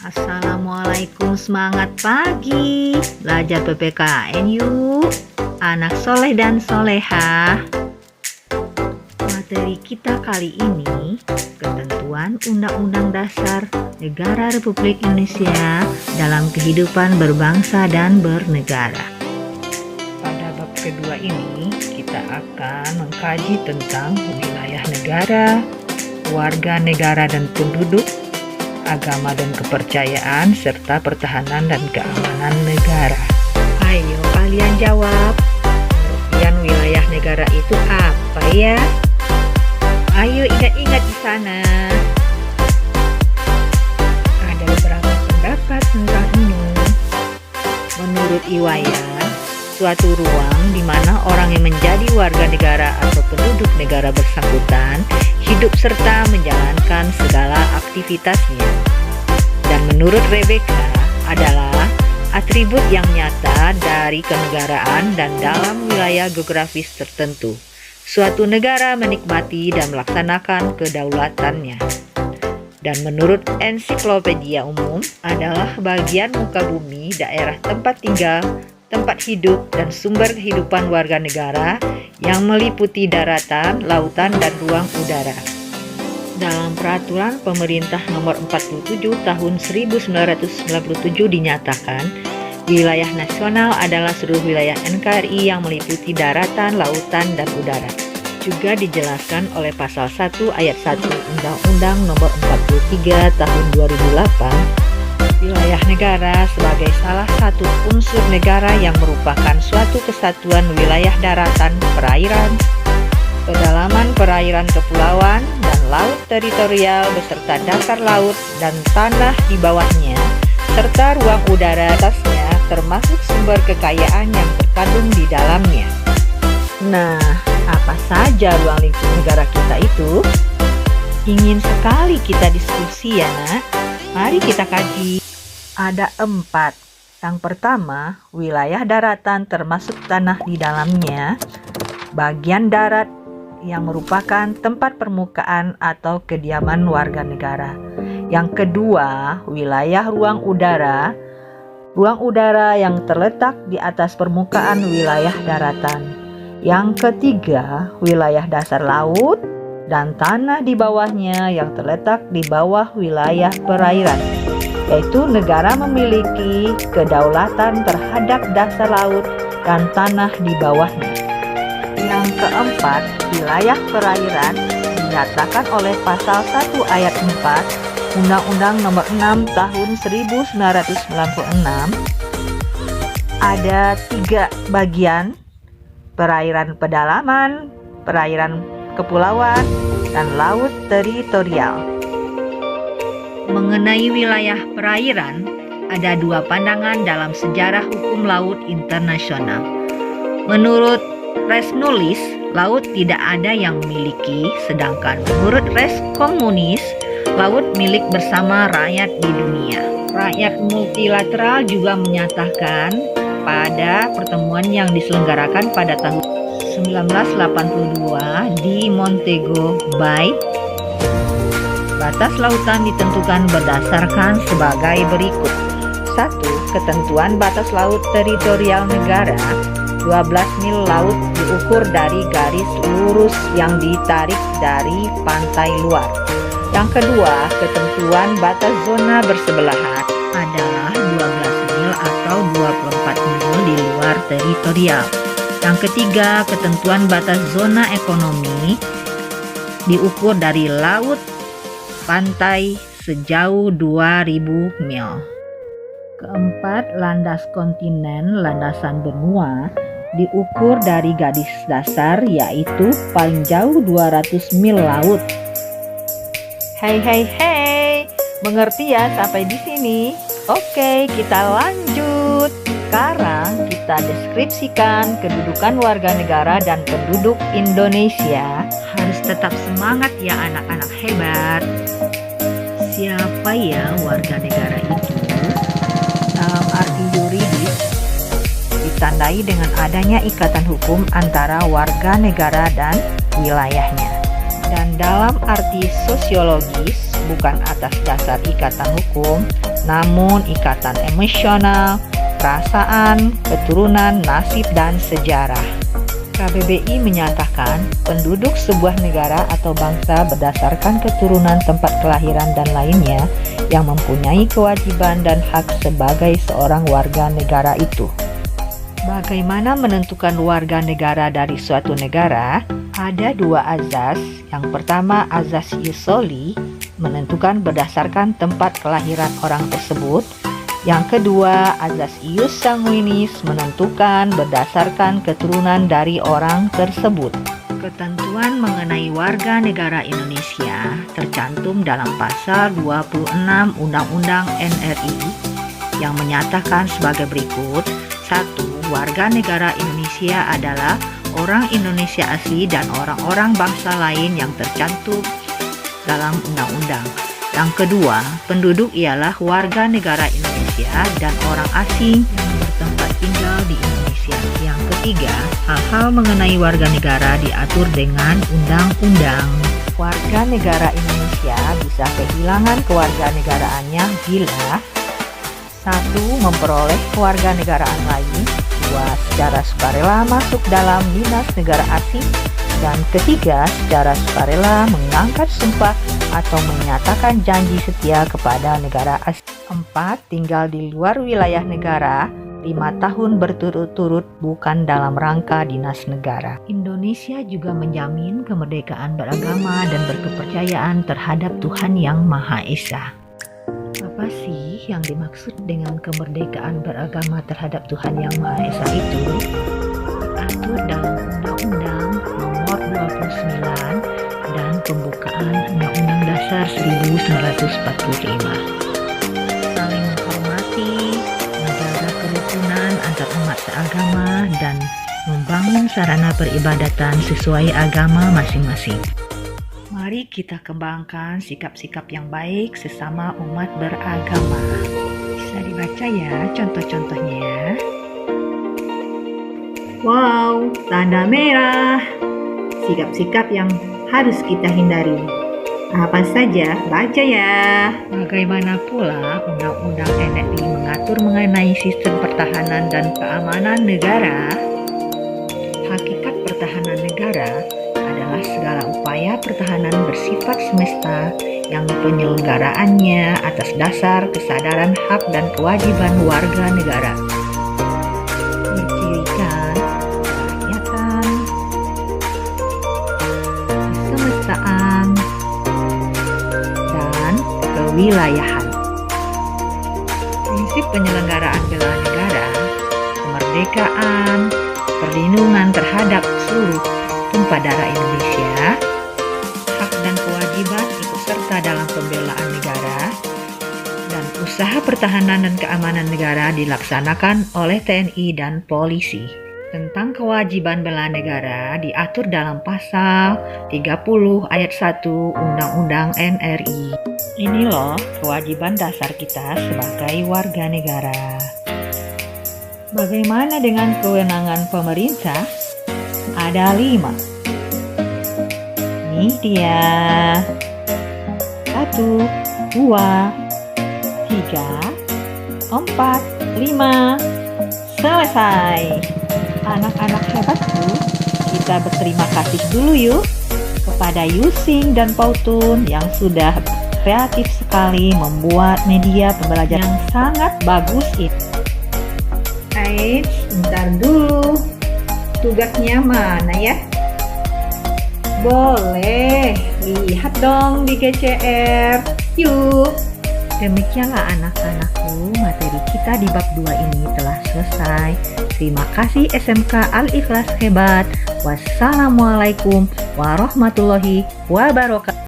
Assalamualaikum, semangat pagi. Belajar PPKN yuk, anak soleh dan soleha. Materi kita kali ini, ketentuan Undang-Undang Dasar Negara Republik Indonesia dalam kehidupan berbangsa dan bernegara. Pada bab kedua ini, kita akan mengkaji tentang wilayah negara, warga negara dan penduduk, agama dan kepercayaan, serta pertahanan dan keamanan negara. Ayo kalian jawab, pengertian wilayah negara itu apa ya? Ayo ingat-ingat di sana. Ada beberapa pendapat tentang ini. Menurut Iwaya, suatu ruang di mana orang yang menjadi warga negara atau penduduk negara bersangkutan hidup serta menjalankan segala aktivitasnya. Dan menurut Rebecca adalah atribut yang nyata dari kenegaraan dan dalam wilayah geografis tertentu. Suatu negara menikmati dan melaksanakan kedaulatannya. Dan menurut Ensiklopedia Umum adalah bagian muka bumi, daerah tempat tinggal, tempat hidup, dan sumber kehidupan warga negara yang meliputi daratan, lautan, dan ruang udara. Dalam Peraturan Pemerintah Nomor 47 Tahun 1997 dinyatakan, wilayah nasional adalah seluruh wilayah NKRI yang meliputi daratan, lautan, dan udara. Juga dijelaskan oleh Pasal 1 Ayat 1 Undang-Undang Nomor 43 Tahun 2008, wilayah negara sebagai salah satu unsur negara yang merupakan suatu kesatuan wilayah daratan, perairan, pedalaman perairan kepulauan, dan laut teritorial beserta dasar laut dan tanah di bawahnya, serta ruang udara atasnya termasuk sumber kekayaan yang terkandung di dalamnya. Nah, apa saja ruang lingkup negara kita itu? Ingin sekali kita diskusi ya nak? Mari kita kaji. Ada 4. Yang pertama, wilayah daratan termasuk tanah di dalamnya, bagian darat yang merupakan tempat permukaan atau kediaman warga negara. Yang kedua, wilayah ruang udara yang terletak di atas permukaan wilayah daratan. Yang ketiga, wilayah dasar laut dan tanah di bawahnya yang terletak di bawah wilayah perairan, yaitu negara memiliki kedaulatan terhadap dasar laut dan tanah di bawahnya. Yang keempat, wilayah perairan dinyatakan oleh Pasal 1 Ayat 4 Undang-Undang Nomor 6 Tahun 1996. Ada 3 bagian: perairan pedalaman, perairan kepulauan, dan laut teritorial. Mengenai wilayah perairan, ada 2 pandangan dalam sejarah hukum laut internasional. Menurut res nullis, laut tidak ada yang memiliki, sedangkan menurut res communis, laut milik bersama rakyat di dunia. Rakyat multilateral juga menyatakan pada pertemuan yang diselenggarakan pada tahun 1982 di Montego Bay, batas lautan ditentukan berdasarkan sebagai berikut. 1. Ketentuan batas laut teritorial negara. 12 mil laut diukur dari garis lurus yang ditarik dari pantai luar. Yang kedua, ketentuan batas zona bersebelahan adalah 12 mil atau 24 mil di luar teritorial. Yang ketiga, ketentuan batas zona ekonomi diukur dari laut pantai sejauh 2000 mil. Keempat, landas kontinen, landasan benua diukur dari garis dasar, yaitu paling jauh 200 mil laut. Hei, mengerti ya sampai di sini? Oke, kita lanjut. Sekarang kita deskripsikan kedudukan warga negara dan penduduk Indonesia. Harus tetap semangat ya anak-anak hebat. Siapa ya warga negara itu? Dalam arti yuridis, ditandai dengan adanya ikatan hukum antara warga negara dan wilayahnya. Dan dalam arti sosiologis, bukan atas dasar ikatan hukum, namun ikatan emosional, perasaan, keturunan, nasib, dan sejarah. KBBI menyatakan penduduk sebuah negara atau bangsa berdasarkan keturunan, tempat kelahiran, dan lainnya yang mempunyai kewajiban dan hak sebagai seorang warga negara itu. Bagaimana menentukan warga negara dari suatu negara? Ada dua azas. Yang pertama, azas ius soli, menentukan berdasarkan tempat kelahiran orang tersebut. Yang kedua, azas ius sanguinis, menentukan berdasarkan keturunan dari orang tersebut. Ketentuan mengenai warga negara Indonesia tercantum dalam pasal 26 Undang-Undang NRI yang menyatakan sebagai berikut. 1. Warga negara Indonesia adalah orang Indonesia asli dan orang-orang bangsa lain yang tercantum dalam undang-undang. Yang kedua, penduduk ialah warga negara Indonesia dan orang asing yang bertempat tinggal di Indonesia. Yang ketiga, hal-hal mengenai warga negara diatur dengan undang-undang. Warga negara Indonesia bisa kehilangan kewarganegaraannya bila 1. Memperoleh kewarganegaraan lain, 2. Secara sukarela masuk dalam dinas negara asing, dan ketiga, secara sukarela mengangkat sumpah atau menyatakan janji setia kepada negara asing. 4. Tinggal di luar wilayah negara 5 tahun berturut-turut bukan dalam rangka dinas negara. Indonesia juga menjamin kemerdekaan beragama dan berkepercayaan terhadap Tuhan Yang Maha Esa. Apa sih yang dimaksud dengan kemerdekaan beragama terhadap Tuhan Yang Maha Esa itu? Diatur dalam Undang-Undang Nomor 29 dan Pembukaan Undang-Undang Dasar 1945. Saling menghormati, menjaga kerukunan antar umat seagama, dan membangun sarana peribadatan sesuai agama masing-masing. Mari kita kembangkan sikap-sikap yang baik sesama umat beragama. Bisa dibaca ya contoh-contohnya ya. Wow, tanda merah. Sikap-sikap yang harus kita hindari. Apa saja? Baca ya. Bagaimana pula Undang-Undang NRI mengatur mengenai sistem pertahanan dan keamanan negara? Hakikat pertahanan negara adalah segala upaya pertahanan bersifat semesta yang penyelenggaraannya atas dasar kesadaran hak dan kewajiban warga negara. Bercirikan kerakyatan, kesemestaan, dan kewilayahan. Prinsip penyelenggaraan bela negara, kemerdekaan, perlindungan terhadap seluruh tumpah darah Indonesia, hak dan kewajiban ikut serta dalam pembelaan negara, dan usaha pertahanan dan keamanan negara dilaksanakan oleh TNI dan polisi. Tentang kewajiban bela negara diatur dalam pasal 30 ayat 1 Undang-Undang NRI. Ini loh kewajiban dasar kita sebagai warga negara. Bagaimana dengan kewenangan pemerintah? Ada 5. Ini dia. 1, 2, 3, 4, 5. Selesai. Anak-anak hebatku, kita berterima kasih dulu yuk kepada Yusing dan Pautun yang sudah kreatif sekali membuat media pembelajaran yang sangat bagus itu. Bentar dulu. Tugasnya mana ya? Boleh, lihat dong di GCR. Yuk. Demikianlah anak-anakku, materi kita di bab 2 ini telah selesai. Terima kasih SMK Al-Ikhlas hebat. Wassalamualaikum warahmatullahi wabarakatuh.